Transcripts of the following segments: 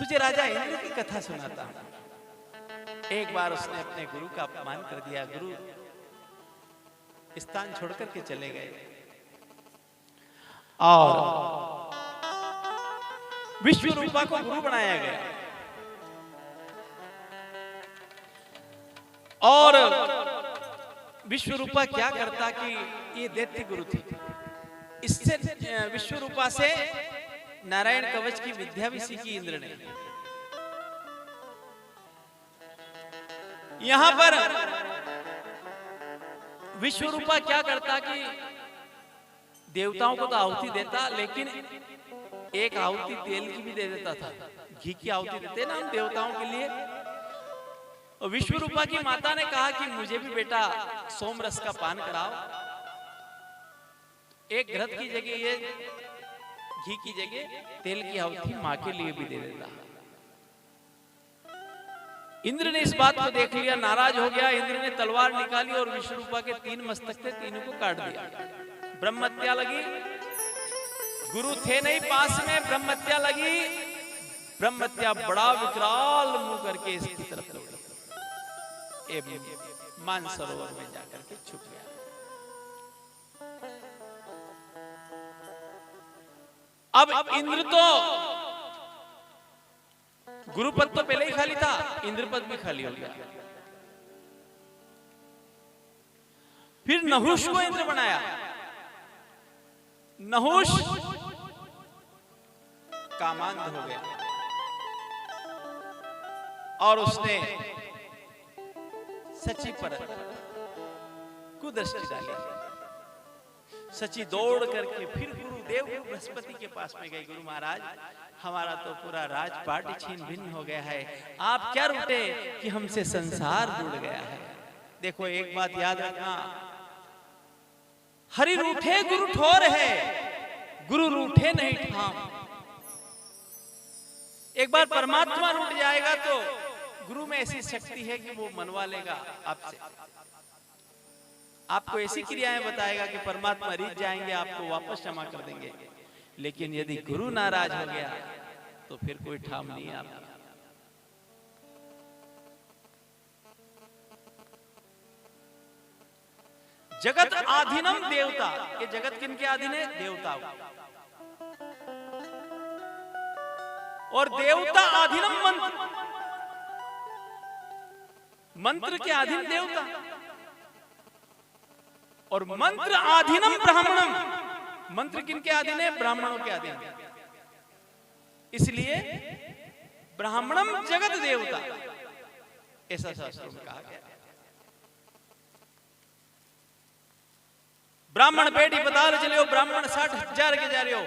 तुझे राजा इंद्र की कथा सुनाता हूं। एक बार उसने अपने गुरु का अपमान कर दिया। गुरु स्थान छोड़कर के चले गए और विश्वरूपा को गुरु बनाया गया। और विश्वरूपा क्या करता कि ये दैत्य गुरु थे। इससे विश्वरूपा से नारायण कवच की विद्या भी सीखी इंद्र ने। यहां पर विश्वरूपा क्या करता कि देवताओं को तो आहुति देता, लेकिन एक आहुति तेल की भी दे देता था। घी की आहुति देते ना हम देवताओं के लिए। और विश्वरूपा की माता ने कहा कि मुझे भी बेटा सोमरस का पान कराओ। एक घृत की जगह ये घी की जगह तेल की आहुति मां के लिए भी दे देता। इंद्र ने इस बात को देख लिया, नाराज हो गया। इंद्र ने तलवार निकाली और विश्वरूपा के 3 मस्तक थे, तीनों को काट दिया। ब्रह्महत्या लगी। गुरु थे नहीं पास में, ब्रह्महत्या लगी। ब्रह्महत्या बड़ा विकराल मुंह करके इसकी तरफ दौड़ा, मानसरोवर में जाकर के छुप गया। अब इंद्र तो गुरुपद तो पहले ही खाली था, इंद्रपद भी खाली हो गया। फिर नहुष को इंद्र बनाया। नहुष कामांध हो गया और उसने सची पर कुदृष्टि डाली। सची दौड़ करके फिर गुरुदेव बृहस्पति के पास में गई। गुरु महाराज, हमारा तो पूरा राजपाट छीन भिन्न हो गया है, आप क्या रूठे कि हमसे संसार जुड़ गया है। देखो एक बात याद रखना, हरि रूठे गुरु ठोर है, गुरु रूठे नहीं ठाम। एक बार परमात्मा रूठ जाएगा तो गुरु में ऐसी शक्ति है कि वो मनवा लेगा आपसे। आपको ऐसी क्रियाएं बताएगा कि परमात्मा रीझ जाएंगे, आपको वापस क्षमा कर देंगे। लेकिन यदि गुरु नाराज हो गया तो फिर कोई ठाम नहीं है आपका। जगत आधीनम देवता, ये जगत किनके अधीन है? देवता। और देवता आधीनम मंत्र, मंत्र के अधीन देवता। और मंत्र आधीनम ब्राह्मणम, मंत्र किनके अधीन है? ब्राह्मणों के अधीन। इसलिए ब्राह्मणम जगत देवता, ऐसा शास्त्रों में कहा गया। ब्राह्मण बेटी पताल चले हो, ब्राह्मण 60,000 के जा रहे हो,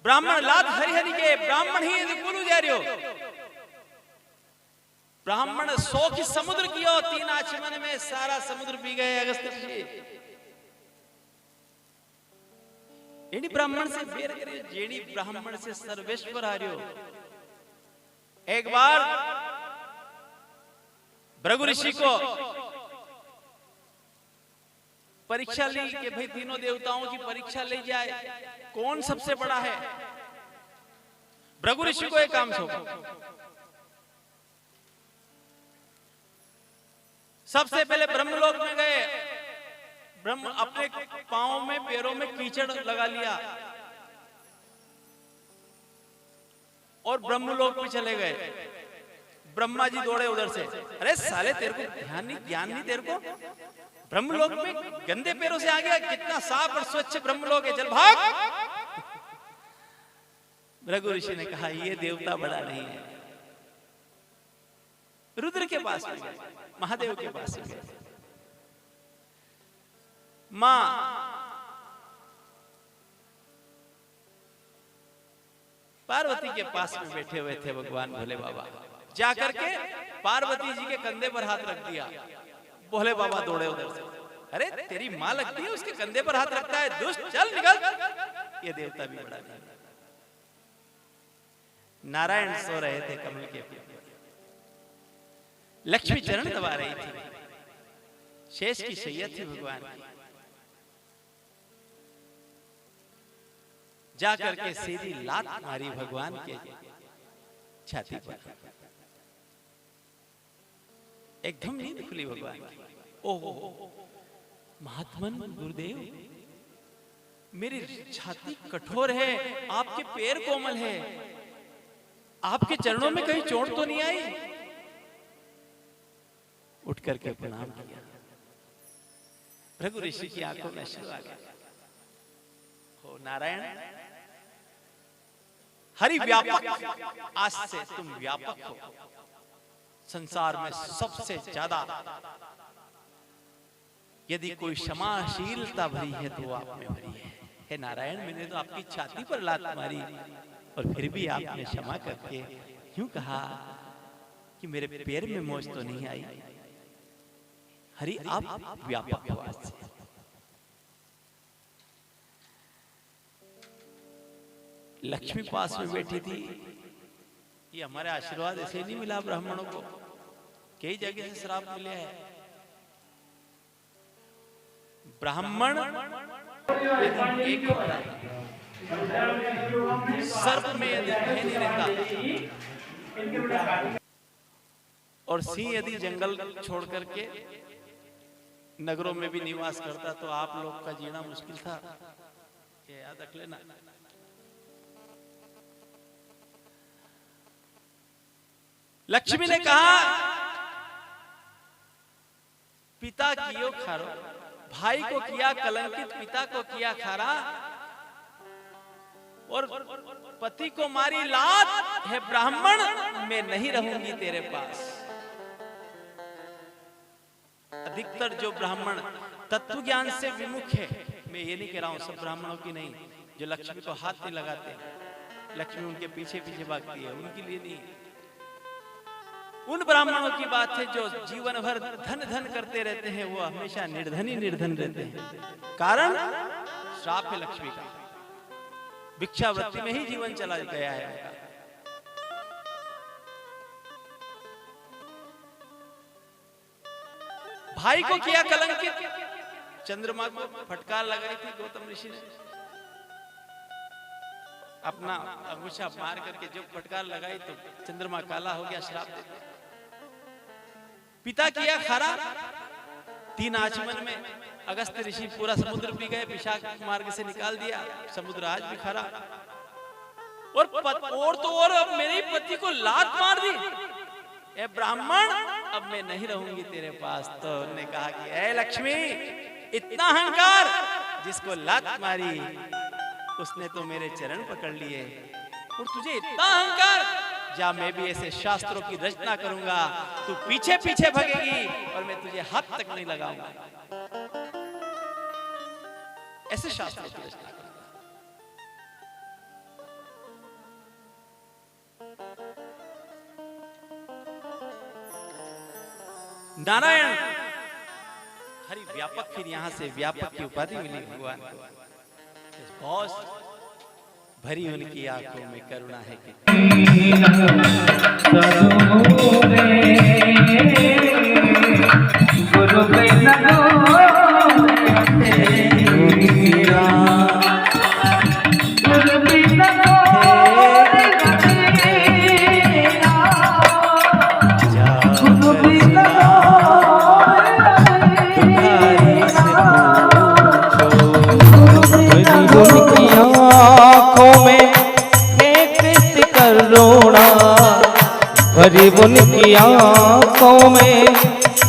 ब्राह्मण लाद हरि हरि के, ब्राह्मण ही यदि कुलू जा रहे हो। ब्राह्मण 100 की समुद्र की हो, 3 आचमन में सारा समुद्र पी गए अगस्त ऋषि। जेडी ब्राह्मण से बेर करे, जेडी ब्राह्मण से सर्वेश्वर आ रहे हो। एक बार भृगु ऋषि को परीक्षा ली कि भाई तीनों देवताओं की परीक्षा ले जाए, कौन सबसे बड़ा है। भृगु ऋषि को एक काम सौंपा। सबसे पहले ब्रह्मलोक में गए। ब्रह्म अपने पांव में पैरों में कीचड़ लगा लिया और ब्रह्मलोक में चले गए। ब्रह्मा जी दौड़े उधर से, अरे साले तेरे को ध्यान नहीं, ज्ञान नहीं तेरे को, ब्रह्मलोक में गंदे पैरों से आ गया, कितना साफ और स्वच्छ ब्रह्मलोक है, चल भाग। भृगु ऋषि ने कहा ये देवता बड़ा नहीं है। रुद्र के पास में गए, महादेव के पास में गए। मां पार्वती के पास में बैठे हुए थे भगवान भोले बाबा। जाकर के पार्वती जी के कंधे पर हाथ रख दिया। भोले बाबा दौड़े उधर से, अरे तेरी मां लगती है उसके कंधे पर हाथ रखता है, दुष्ट चल निकल। ये देवता भी बड़ा नहीं। नारायण सो रहे थे कमल के ऊपर, लक्ष्मी चरण दबा रही थी, शेष की शैया थी भगवान की। जा करके सीधी लात मारी भगवान के छाती पर। एकदम नींद खुली भगवान की। ओहो महात्मन गुरुदेव, मेरी छाती कठोर है, आपके पैर कोमल है, आपके चरणों में कहीं चोट तो नहीं आई? उठ करके प्रणाम किया। रघु ऋषि की आंखों में अश्रु आ गया। हो नारायण, हरि व्यापक, आज से तुम व्यापक हो। संसार में सबसे ज्यादा यदि कोई क्षमाशीलता भरी है तो वो आप में भरी है। हे नारायण, मैंने तो आपकी छाती पर लात मारी और फिर भी आपने क्षमा करके यूं कहा कि मेरे पैर में मोच तो नहीं आई। हरि आप व्यापक हो। आज से लक्ष्मी पास में बैठी थी। ये हमारे आशीर्वाद ऐसे नहीं मिला ब्राह्मणों को, कई जगह से श्राप मिले हैं। ब्राह्मण एक होता है, सर्प में यदि नहीं रहता और सिंह यदि जंगल छोड़ करके नगरों में भी निवास करता तो आप लोग का जीना मुश्किल था। ये याद रख लेना। लक्ष्मी ने कहा, पिता कियो खारो, भाई को किया कलंकित, पिता को किया खारा और पति को मारी लात। है ब्राह्मण, मैं नहीं रहूंगी तेरे पास। अधिकतर जो ब्राह्मण तत्व ज्ञान से विमुख है, मैं ये नहीं कह रहा हूं सब ब्राह्मणों की नहीं, जो लक्ष्मी को हाथ नहीं लगाते, लक्ष्मी उनके पीछे पीछे भागती है, उनके लिए नहीं। उन ब्राह्मणों की बात है जो जीवन भर धन धन करते रहते हैं, वो हमेशा निर्धन ही निर्धन रहते हैं। कारण श्राप है लक्ष्मी का, भिक्षावृत्ति में ही जीवन चला गया है उनका। भाई को किया कलंकित, चंद्रमा को फटकार लगाई थी गौतम ऋषि ने, अपना अंगूठा मार करके जो फटकार लगाई तो चंद्रमा काला हो गया, श्राप देते। पिता किया खारा, 3 आचमन में अगस्त ऋषि पूरा समुद्र पी गए, विशाख मार्ग से निकाल दिया, समुद्र आज भी खारा। और तो और अब मेरे पति को लात मार दी। ए ब्राह्मण, अब मैं नहीं रहूंगी तेरे पास। तो उन्होंने कहा कि ए लक्ष्मी, इतना अहंकार, जिसको लात मारी उसने तो मेरे चरण पकड़ लिए, और तुझे इतना अहंकार, जा मैं भी ऐसे शास्त्रों की रचना करूंगा, तू पीछे पीछे भगेगी और मैं तुझे हाथ तक नहीं लगाऊंगा। ऐसे शास्त्रों की रचना करूंगा। नारायण हरि व्यापक, फिर यहां से व्यापक की उपाधि मिली भगवान को। बहुत भरी उनकी आंखों में करुणा है कि गुरु गरीब उनकी आंखों में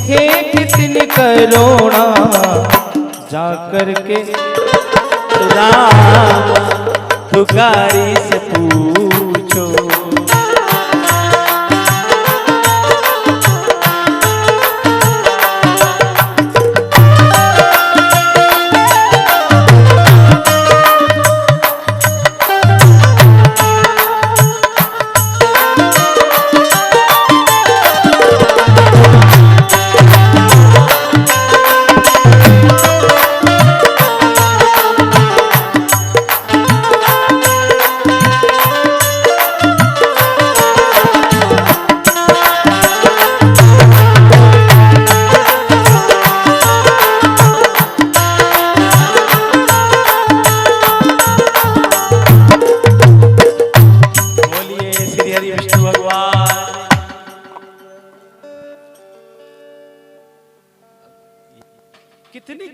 है कितनी करुणा, जा करके राम तुकारी से पूछो।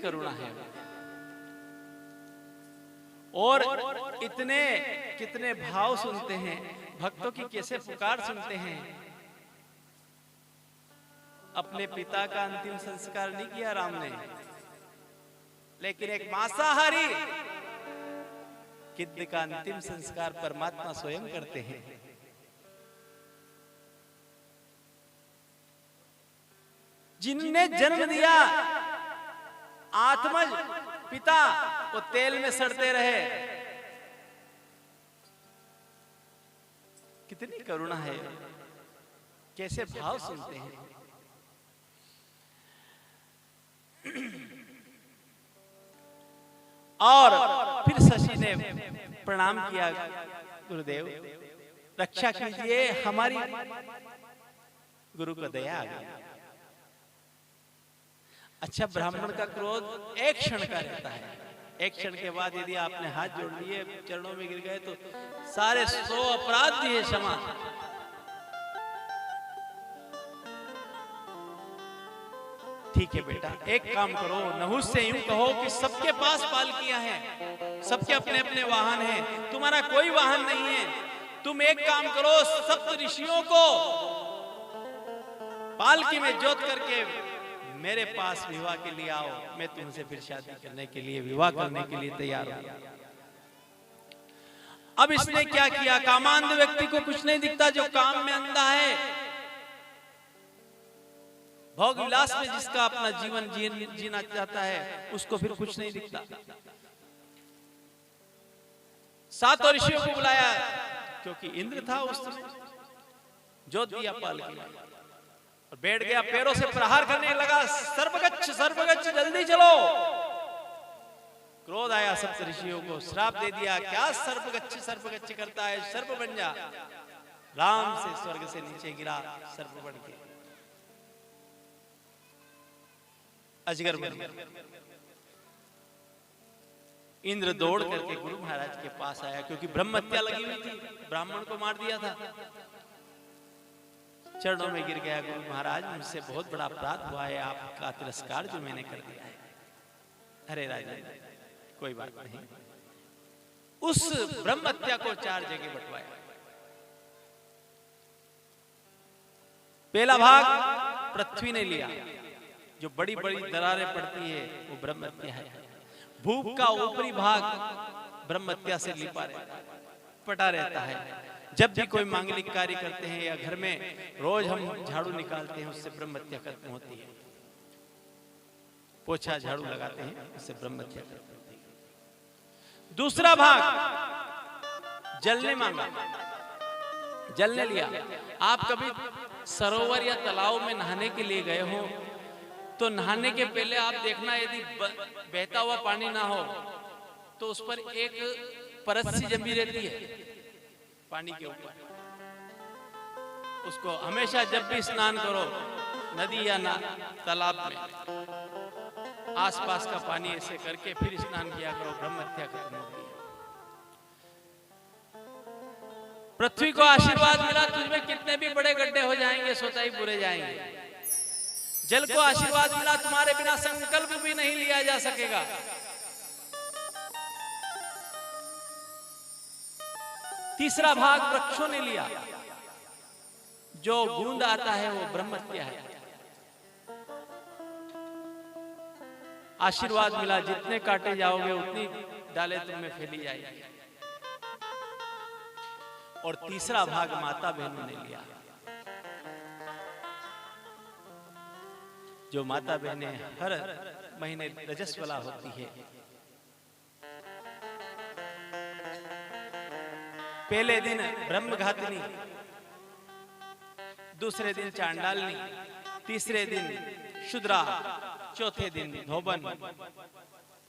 करुणा है। और इतने कितने भाव सुनते हैं, भक्तों की कैसे पुकार सुनते हैं। अपने पिता का अंतिम संस्कार नहीं किया राम ने, लेकिन एक मांसाहारी गिद्ध का अंतिम संस्कार परमात्मा स्वयं करते हैं। जिनने जन्म दिया आत्मज पिता, वो तेल में सड़ते रहे। कितनी करुणा है, कैसे भाव सुनते हैं। और फिर शशि ने प्रणाम किया, गुरुदेव रक्षा कीजिए, हमारी गुरु को दया आ गई। अच्छा, ब्राह्मण का क्रोध एक क्षण का रहता है, एक क्षण के बाद यदि आपने हाथ जोड़ लिए, चरणों में गिर गए, तो सारे 100 अपराध दिए क्षमा। ठीक है बेटा, एक काम करो, नहुस से यूं कहो कि सबके पास पालकियां हैं, सबके अपने अपने वाहन हैं, तुम्हारा कोई वाहन नहीं है। तुम एक काम करो, सप्त ऋषियों को पालकी में जोत करके मेरे पास विवाह के लिए आओ, मैं तुमसे फिर शादी करने के लिए, विवाह करने के लिए तैयार हूं। अब इसने क्या किया, कामांध व्यक्ति को कुछ नहीं दिखता, जो काम में अंधा है, भोग विलास में जिसका अपना जीवन जीना चाहता है, उसको फिर कुछ नहीं दिखता। 7 ऋषियों को बुलाया, क्योंकि इंद्र था उस समय, जोत दिया पालकी में और बैठ गया, पैरों से प्रहार करने लगा, सर्वगच्छ सर्वगच्छ, जल्दी चलो। क्रोध आया सप्त ऋषियों को, श्राप दे दिया, क्या सर्वगच्छ सर्वगच्छ करता है, सर्प बन जा। राम से स्वर्ग से नीचे गिरा सर्प बन के, अजगर बन गया। इंद्र दौड़ करके गुरु महाराज के पास आया, क्योंकि ब्रह्म हत्या लगी हुई थी, ब्राह्मण को मार दिया था। चरणों में गिर गया, गुरु महाराज मुझसे बहुत बड़ा अपराध हुआ है, आपका तिरस्कार जो मैंने कर दिया है। अरे राजा, कोई बात नहीं। उस ब्रह्म हत्या को 4 जगह बंटवाया। पहला भाग पृथ्वी ने लिया, जो बड़ी बड़ी दरारें पड़ती है वो ब्रह्म हत्या है। भूप का ऊपरी भाग ब्रह्म हत्या से लिपा रहता है, पटा रहता है। जब भी कोई मांगलिक कार्य करते हैं या घर में रोज हम झाड़ू निकालते हैं, उससे ब्रह्म हत्या खत्म होती है। पोछा झाड़ू लगाते हैं, उससे ब्रह्म हत्या खत्म होती है। दूसरा भाग जल ने मांगा, जल ने लिया। आप कभी सरोवर या तालाब में नहाने के लिए गए हो, तो नहाने के पहले आप देखना, यदि बहता हुआ पानी ना हो तो उस पर एक परत सी जमी रहती है पानी के ऊपर। उसको हमेशा जब भी स्नान करो, नदी या तालाब में, आसपास का पानी ऐसे करके फिर स्नान किया करो, ब्रह्म हत्या खत्म होगी। पृथ्वी को आशीर्वाद मिला, तुझमें कितने भी बड़े गड्ढे हो जाएंगे, स्वतः ही पूरे जाएंगे। जल को आशीर्वाद मिला, तुम्हारे बिना संकल्प भी नहीं लिया जा सकेगा। तीसरा भाग वृक्षों ने लिया, जो बूंद आता है वो ब्रह्म हत्या है। आशीर्वाद मिला, जितने काटे जाओगे उतनी डाले तुम में फैली जाएगी। और तीसरा भाग माता बहनों ने लिया, जो माता बहनें हर महीने रजस्वला होती है। पहले दिन ब्रह्मघातिनी, दूसरे दिन चांडालनी, तीसरे दिन शुद्रा, चौथे दिन धोबन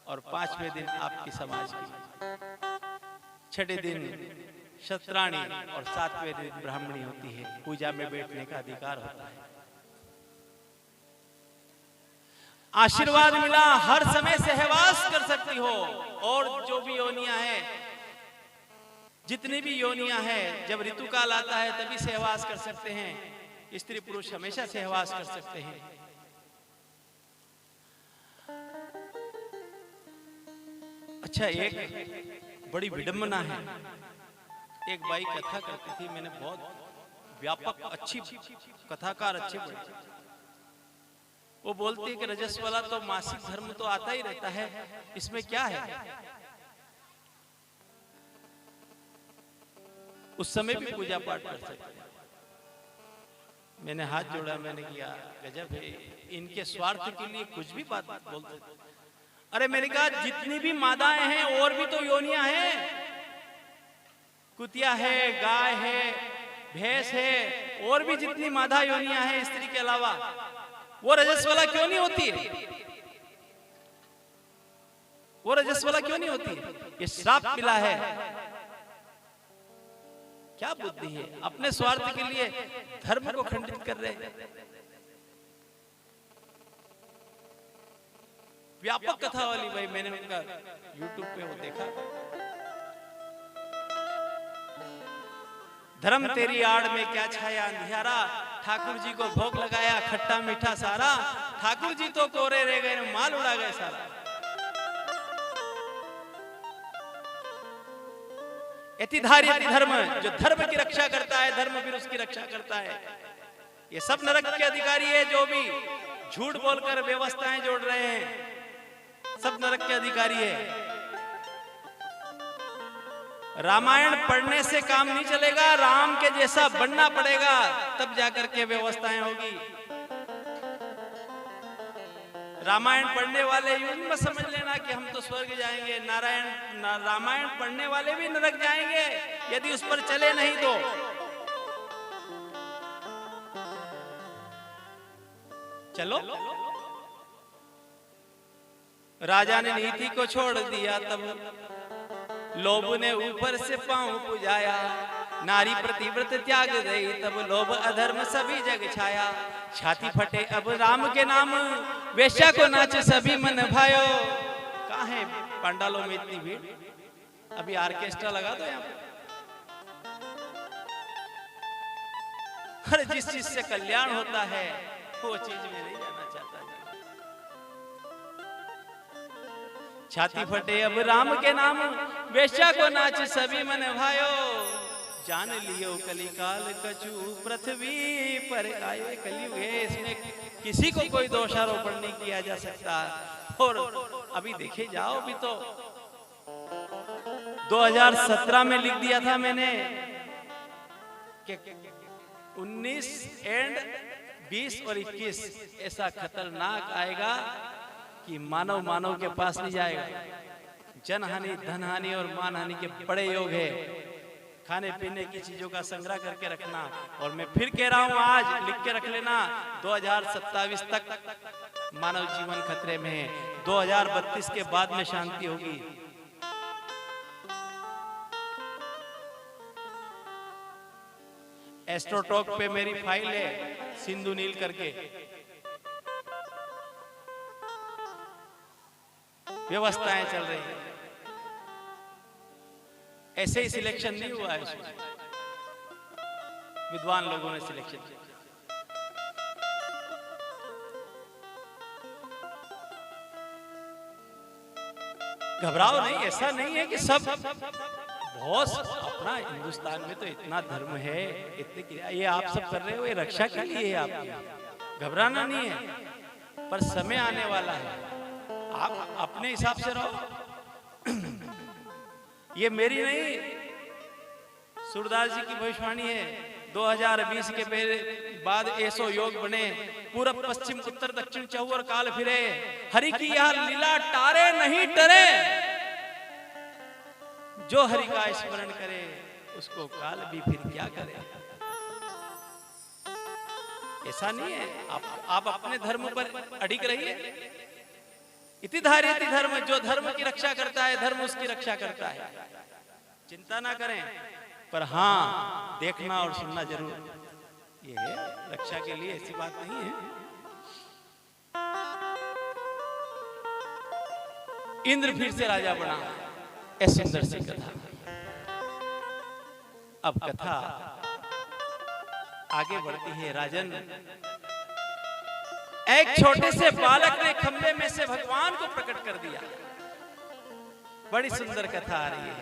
और 5वें दिन आपकी समाज की। 6ठे दिन शत्राणी और 7वें दिन ब्राह्मणी होती है। पूजा में बैठने का अधिकार होता है। आशीर्वाद मिला, हर समय सहवास कर सकती हो। और जो भी योनियां हैं, जितनी भी योनियां हैं, जब ऋतुकाल आता है तभी सहवास कर सकते हैं। स्त्री पुरुष हमेशा सहवास कर सकते हैं। अच्छा, एक बड़ी विडंबना है। एक बाई कथा करती थी, मैंने बहुत व्यापक अच्छी कथाकार अच्छे पढ़े। वो बोलती है कि रजस वाला तो मासिक धर्म तो आता ही रहता है, इसमें क्या है? उस समय भी पूजा पाठ कर सकते हैं। मैंने हाथ जोड़ा, मैंने किया गजब है, इनके स्वार्थ के लिए कुछ भी बात बोलते थे। अरे मैंने कहा जितनी भी मादाएं हैं और भी तो योनियां हैं, कुतिया है, गाय है, भैंस है, और भी जितनी मादा योनियां हैं स्त्री के अलावा, वो रजस्वला क्यों नहीं होती है? वो रजस्वला क्यों नहीं होती है? ये श्राप मिला है। क्या बुद्धि है? अपने स्वार्थ के लिए धर्म को खंडित कर रहे हैं। व्यापक कथा वाली भाई, मैंने उनका YouTube पे वो देखा। धर्म तेरी आड़ में क्या छाया अंधियारा, ठाकुर जी को भोग लगाया खट्टा मीठा सारा, ठाकुर जी तो कोरे रह गए, माल उड़ा गए सारा। यतिधारी धर्म, जो धर्म की रक्षा करता है, धर्म फिर उसकी रक्षा करता है। ये सब नरक के अधिकारी है, जो भी झूठ बोलकर व्यवस्थाएं जोड़ रहे हैं, सब नरक के अधिकारी है। रामायण पढ़ने से काम नहीं चलेगा, राम के जैसा बनना पड़ेगा, तब जाकर के व्यवस्थाएं होगी। रामायण पढ़ने वाले यूं मत समझ लेना कि हम तो स्वर्ग जाएंगे। रामायण पढ़ने वाले भी नरक जाएंगे यदि उस पर चले नहीं तो। चलो, राजा ने नीति को छोड़ दिया, तब लोभ ने ऊपर से पांव पुजाया, नारी प्रतिव्रत त्याग गई, तब लोभ अधर्म सभी जग छाया। छाती फटे अब राम के नाम, वेश्या को नाच सभी मन भायो। कहाँ है पंडालों में इतनी भीड़? अभी ऑर्केस्ट्रा लगा दो यहाँ पे। हर जिस चीज से कल्याण होता है वो चीज में नहीं जाना चाहता। छाती फटे अब राम के नाम, वेश्या को नाच सभी मन भायो। जान लियो कलिकाल कछु पृथ्वी पर आए। कलयुग है, इसमें किसी को कोई दोषारोपण नहीं किया जा सकता। और अभी देखे जाओ, अभी तो 2017 में लिख दिया था मैंने कि 19 एंड 20 और 21 ऐसा खतरनाक आएगा कि मानव के पास नहीं जाएगा। जनहानि, धनहानि और मानहानि के बड़े योग है। खाने पीने की चीजों का संग्रह करके रखना। और मैं फिर कह रहा हूं, आज लिख के रख लेना, 2027 तक मानव जीवन खतरे में है। 2032 के बाद में शांति होगी। एस्ट्रोटॉक पे मेरी फाइल है, सिंधु नील करके। व्यवस्थाएं चल रही हैं। ऐसे ही सिलेक्शन नहीं हुआ है, इसमें विद्वान लोगों ने सिलेक्शन किया। घबराओ नहीं, ऐसा नहीं है कि सब बहुत, अपना हिंदुस्तान में तो इतना धर्म है, इतने ये आप सब कर रहे हो, ये रक्षा के लिए है आपकी। घबराना नहीं है, पर समय आने वाला है, आप अपने हिसाब से रहो। ये मेरी नहीं, सूरदास जी की भविष्यवाणी है। 2020 के बाद ऐसो योग बने, पूरब पश्चिम उत्तर दक्षिण चहुर काल फिरे। हरि की यह लीला टारे नहीं टरे, जो हरि का स्मरण करे उसको काल भी फिर क्या करे। ऐसा नहीं है, आप अपने धर्म पर अडिग रहिए। इति धर्म, जो धर्म की रक्षा करता है, धर्म उसकी रक्षा करता है। चिंता ना करें, पर हाँ देखना और सुनना जरूर। ये है रक्षा के लिए, ऐसी बात नहीं है। इंद्र फिर से राजा बना, ऐसी सुंदर सी कथा। अब कथा आगे बढ़ती है। राजन, एक छोटे से बालक ने खंबे में से भगवान को प्रकट कर दिया। बड़ी सुंदर कथा आ रही है।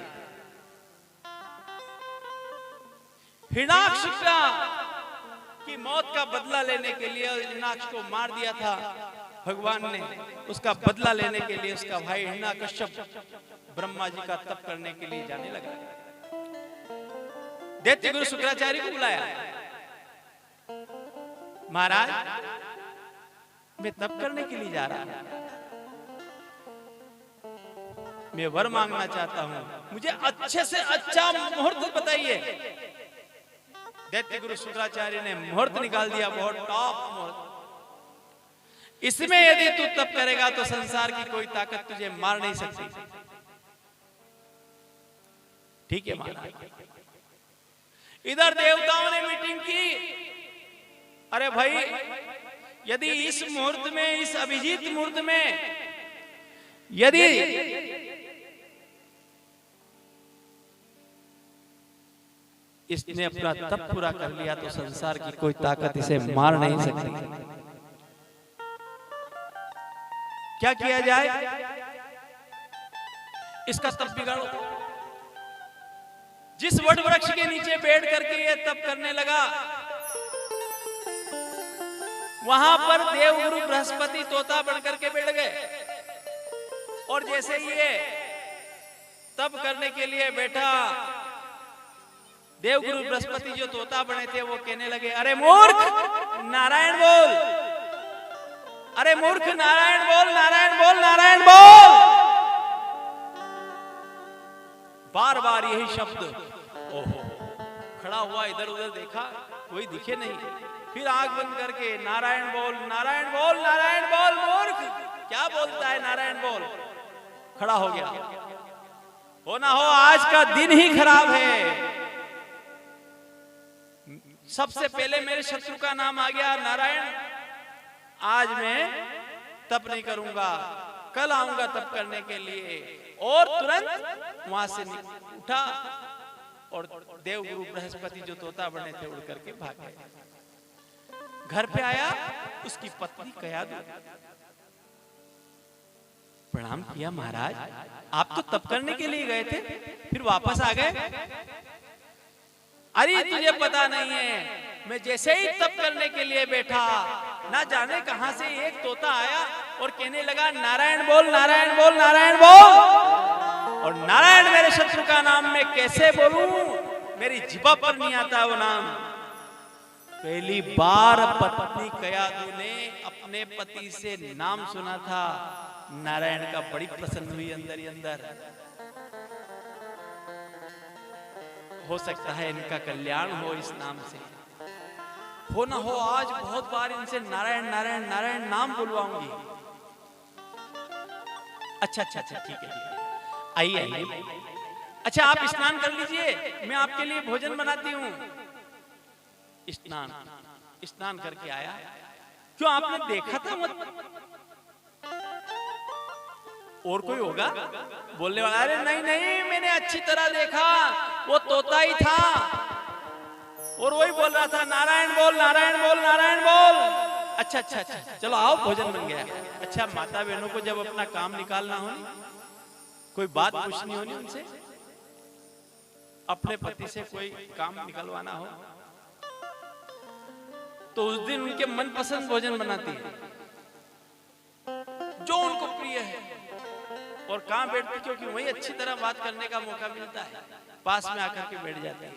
हिरण्याक्ष की मौत का बदला लेने के लिए, हिरण्याक्ष को मार दिया था भगवान ने, उसका बदला लेने के लिए उसका भाई हिरण्यकश्यप ब्रह्मा जी का तप करने के लिए जाने लगा। दैत्य गुरु शुक्राचार्य को बुलाया, महाराज मैं तप करने के लिए जा रहा हूं, मैं वर मांगना चाहता हूं, मुझे अच्छे से अच्छा मुहूर्त बताइए। दैत्य गुरु शुक्राचार्य ने मुहूर्त निकाल दिया, बहुत टॉप मुहूर्त। इसमें यदि तू तप करेगा तो संसार की कोई ताकत तुझे मार नहीं सकती। ठीक है महाराज। इधर देवताओं ने मीटिंग की, अरे भाई यदि इस मुहूर्त में, इस अभिजीत मुहूर्त में यदि इसने अपना तप पूरा कर लिया तो संसार की कोई ताकत इसे मार नहीं सकती। क्या किया जाए? इसका तप बिगाड़ो। जिस वट वृक्ष के नीचे बैठ करके ये तप करने लगा, वहां पर देवगुरु बृहस्पति तोता बनकर के बैठ गए, और जैसे ये तप करने के लिए बैठा, देवगुरु बृहस्पति जो तोता बने थे वो कहने लगे, अरे मूर्ख नारायण बोल, अरे मूर्ख नारायण बोल, नारायण बोल, नारायण बोल। बार बार यही शब्द। ओहो, खड़ा हुआ, इधर उधर देखा, कोई दिखे नहीं, फिर आंख बंद करके नारायण बोल, नारायण बोल, नारायण बोल। मूर्ख क्या बोलता है नारायण बोल। खड़ा हो गया। हो ना हो आज का दिन ही खराब है। सबसे पहले मेरे शत्रु का नाम आ गया नारायण। आज मैं तप नहीं करूंगा, कल आऊंगा तप करने के लिए। और तुरंत वहां से उठा और देवगुरु बृहस्पति जो तोता बने थे उड़ करके भाग गए। घर पे आया, उसकी पत्नी कयादू प्रणाम किया, महाराज आप तो तप करने के लिए गए थे, फिर वापस आ गए। अरे तुझे पता नहीं है, मैं जैसे ही तप करने के लिए बैठा, ना जाने कहां से एक तोता आया और कहने लगा नारायण बोल, नारायण बोल, नारायण बोल। और नारायण मेरे शत्रु का नाम मैं कैसे बोलूं, मेरी जिभा पर नहीं आता वो नाम। पहली बार पत्नी कयादू ने अपने पति से नाम सुना था नारायण का, बड़ी प्रसन्न हुई अंदर ही अंदर। हो सकता है इनका कल्याण हो इस नाम से। हो ना हो आज बहुत बार इनसे नारायण नारायण नारायण नाम बुलवाऊंगी। अच्छा अच्छा अच्छा, ठीक है, आइए आइए। अच्छा आप स्नान कर लीजिए, मैं आपके लिए भोजन बनाती हूँ। स्नान करके आया। क्यों आपने देखा था मत और कोई होगा बोलने वाला? अरे नहीं नहीं, मैंने अच्छी तरह देखा, वो तोता ही था और वही बोल रहा था नारायण बोल, नारायण बोल, नारायण बोल। अच्छा अच्छा अच्छा, चलो आओ भोजन बन गया। अच्छा माता बहनों को जब अपना काम निकालना हो, कोई बात पूछनी होनी उनसे, अपने पति से कोई काम निकलवाना हो, तो उस दिन उनके मनपसंद भोजन बनाती है जो उनको प्रिय है। और कहां बैठती, क्योंकि वही अच्छी तरह बात करने का मौका मिलता है, पास में आकर के बैठ जाती है।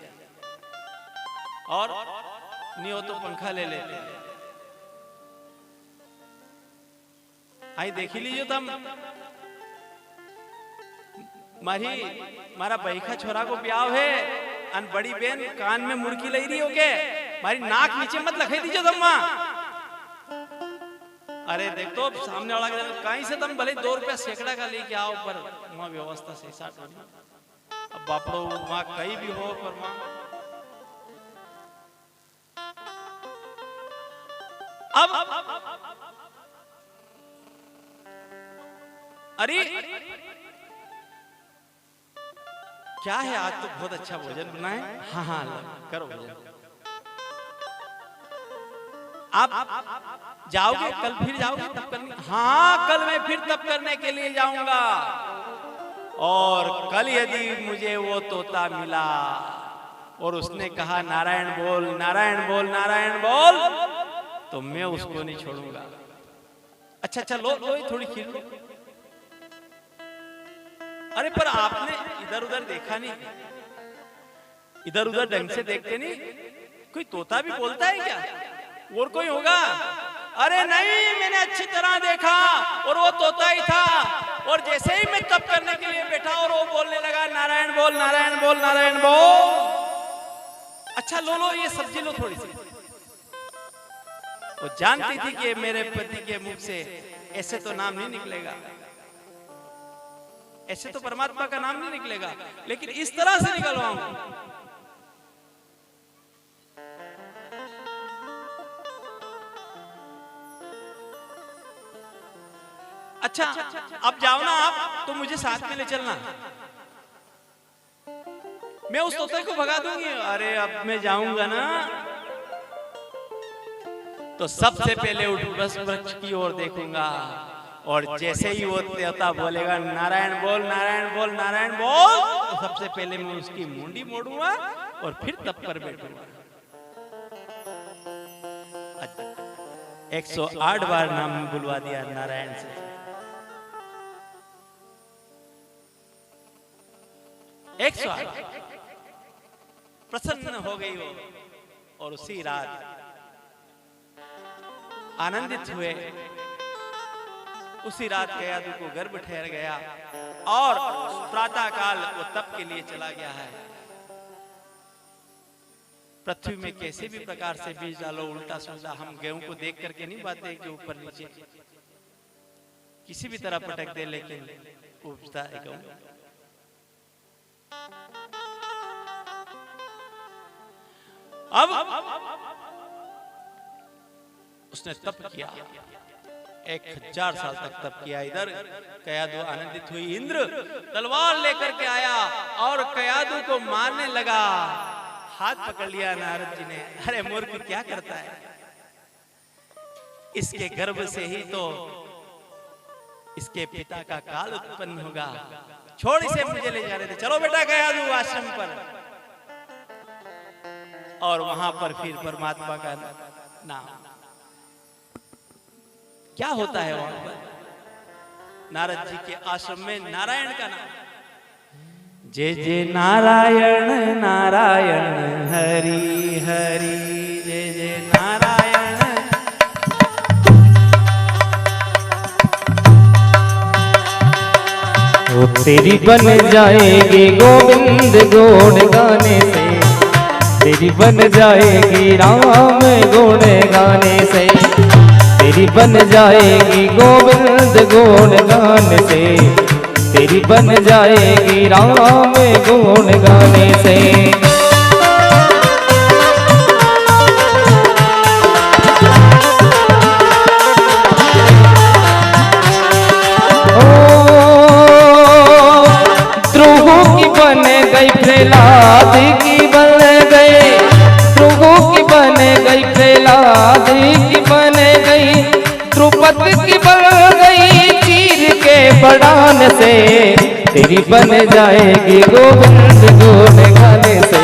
और नहीं हो तो पंखा ले लेते हैं। आई देख लीजिए तुम, मारा बहीखा छोरा को ब्याह है, अन बड़ी बहन कान में मुर्गी लई रही हो के, मारी नाक नीचे मत लखे दीजिए तुम। अरे देख तो सामने वाला कहीं से तुम भले 2 रुपया सैकड़ा का लेके आओ, पर वहां व्यवस्था से साथ होनी। अब बापड़ो वहां कहीं भी हो, पर वहां अब अरे क्या है, आज तो बहुत अच्छा भोजन बना है। हाँ हाँ करो भोजन। आप जाओगे कल, फिर जाओगे तब करने? हाँ कल मैं फिर तब करने के लिए जाऊंगा। और कल यदि मुझे वो तोता मिला और उसने कहा नारायण बोल नारायण बोल नारायण बोल, तो मैं उसको नहीं छोड़ूंगा। अच्छा अच्छा लो लो थोड़ी खीर लो। अरे पर आपने इधर उधर देखा नहीं, इधर उधर ढंग से देखते नहीं, कोई तोता भी बोलता है क्या? और कोई होगा? अरे नहीं, मैंने अच्छी तरह देखा और वो तोता ही था। और जैसे ही मैं तप करने के लिए बैठा और वो बोलने लगा नारायण बोल नारायण बोल नारायण बोल। अच्छा लो लो ये सब्जी लो थोड़ी सी। वो जानती थी कि मेरे पति के मुख से ऐसे तो नाम नहीं निकलेगा, ऐसे तो परमात्मा का नाम नहीं निकलेगा, लेकिन इस तरह से निकलवाऊंगा। अच्छा अब जाओ ना आप, तो मुझे साथ में ले चलना, मैं उस तोते को भगा दूंगी। अरे अब मैं जाऊंगा ना तो सबसे पहले उठ वृक्ष की ओर देखूंगा, और जैसे ही वो तोता बोलेगा नारायण बोल नारायण बोल नारायण बोल, तो सबसे पहले मैं उसकी मुंडी मोड़ूंगा और फिर तप पर बैठूंगा। 108 बार नाम बुलवा दिया नारायण से। 108 प्रसन्न हो गई वो, और उसी रात आनंदित हुए। उसी रात कयादू को गर्भ ठहर गया और प्रातः काल वो तप के लिए चला गया है। पृथ्वी में कैसे भी प्रकार से बीज डालो उल्टा सुलटा, हम गेहूं को देख करके नहीं बातें कि ऊपर नीचे किसी भी तरह पटक दे, लेकिन उपजता है गेहूं। अब उसने तप किया, 1000 साल तक तप किया। इधर कयादू आनंदित हुई, इंद्र तलवार लेकर के आया और कयादू को मारने लगा। हाथ पकड़ लिया नारद जी ने, अरे मूर्ख क्या करता है, इसके गर्भ से ही तो इसके पिता का काल उत्पन्न होगा, छोड़ इसे, मुझे ले जा रहे थे, चलो बेटा कयादू आश्रम पर। और वहां पर फिर परमात्मा का नाम क्या होता है वहां पर, नारद जी के आश्रम में नारायण का नाम, जय जय नारायण नारायण हरि हरि, जय जय नारायण। वो तेरी बन जाएगी गोविंद गुण गाने से, तेरी बन जाएगी राम गुण गाने से, तेरी बन जाएगी गोविंद गुण गाने से, तेरी बन जाएगी राम गुण गाने से। ध्रुव की बन गई प्रहलाद की बन गई, ध्रुव की बन गई प्रहलाद की बन गई, द्रुपद की बन गई चीर के बढ़ाने से, तेरी बन जाएगी गोविंद गुण गाने से,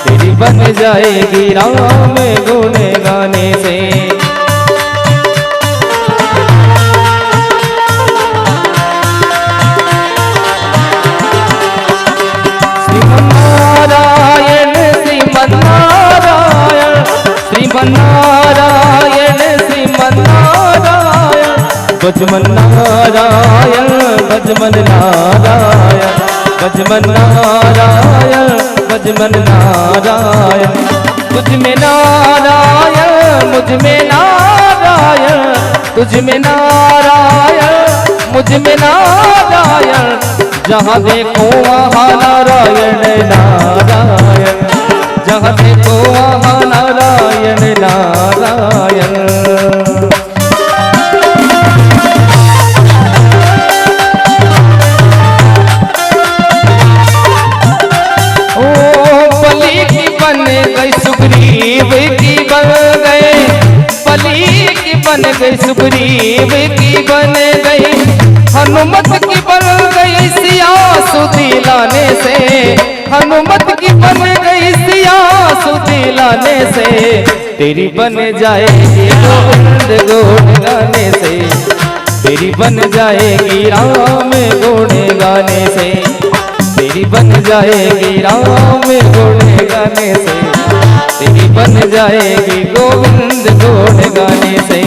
तेरी बन जाएगी राम गुण गाने से। श्रीमन्नारायण श्रीमन्नारायण श्रीमन्नारायण श्रीमन्नारायण, भजमन नारायण भजमन नारायण, भजमन नारायण भजमन नारायण, तुझ में नारायण मुझ में नारायण, तुझ में नारायण मुझ में नारायण, जहाँ देखो वहाँ नारायण नारायण, जहाँ देखो वहाँ नारायण नारायण। बलि की बन गई सुग्रीव की बन गए, बलि की बन गई सुग्रीव की बन गई, हनुमत की बन गई सिया सुधी लाने से, हनुमत की बन गई सिया सुधी लाने से, तेरी बन जाएगी गोविंद गुण गाने से, तेरी बन जाएगी राम गुण गाने से, तेरी बन जाएगी राम गुण गाने से, तेरी बन जाएगी गोविंद गुण गाने से।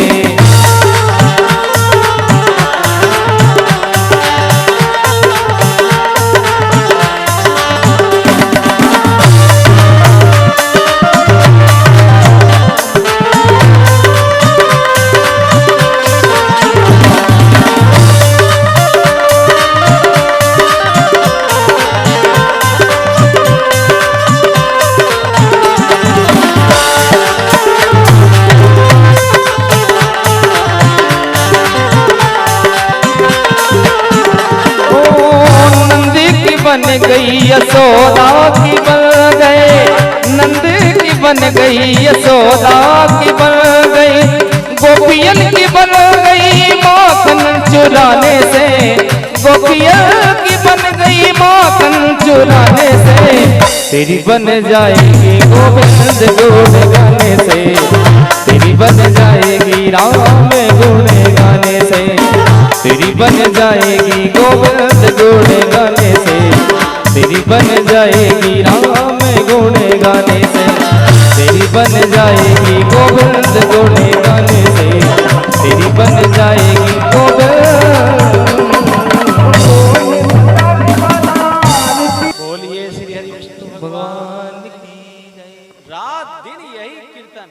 बन गई यशोदा की बन गए, नंद की बन गई यशोदा की बन गई, गोपियन की बन गई माखन चुराने से, गोपियन की बन गई माखन चुराने से, तेरी बन जाएगी गोविंद गुण गाने से, तेरी बन जाएगी राम गुण गाने से, तेरी बन जाएगी गोविंद गुण गाने से, तेरी बन जाएगी राम गुण गाने से, तेरी बन जाएगी गोविंद गुण गाने से, तेरी बन जाएगी गोविंद। बोलिए श्री हरि विष्णु भगवान की जय। रात दिन यही कीर्तन।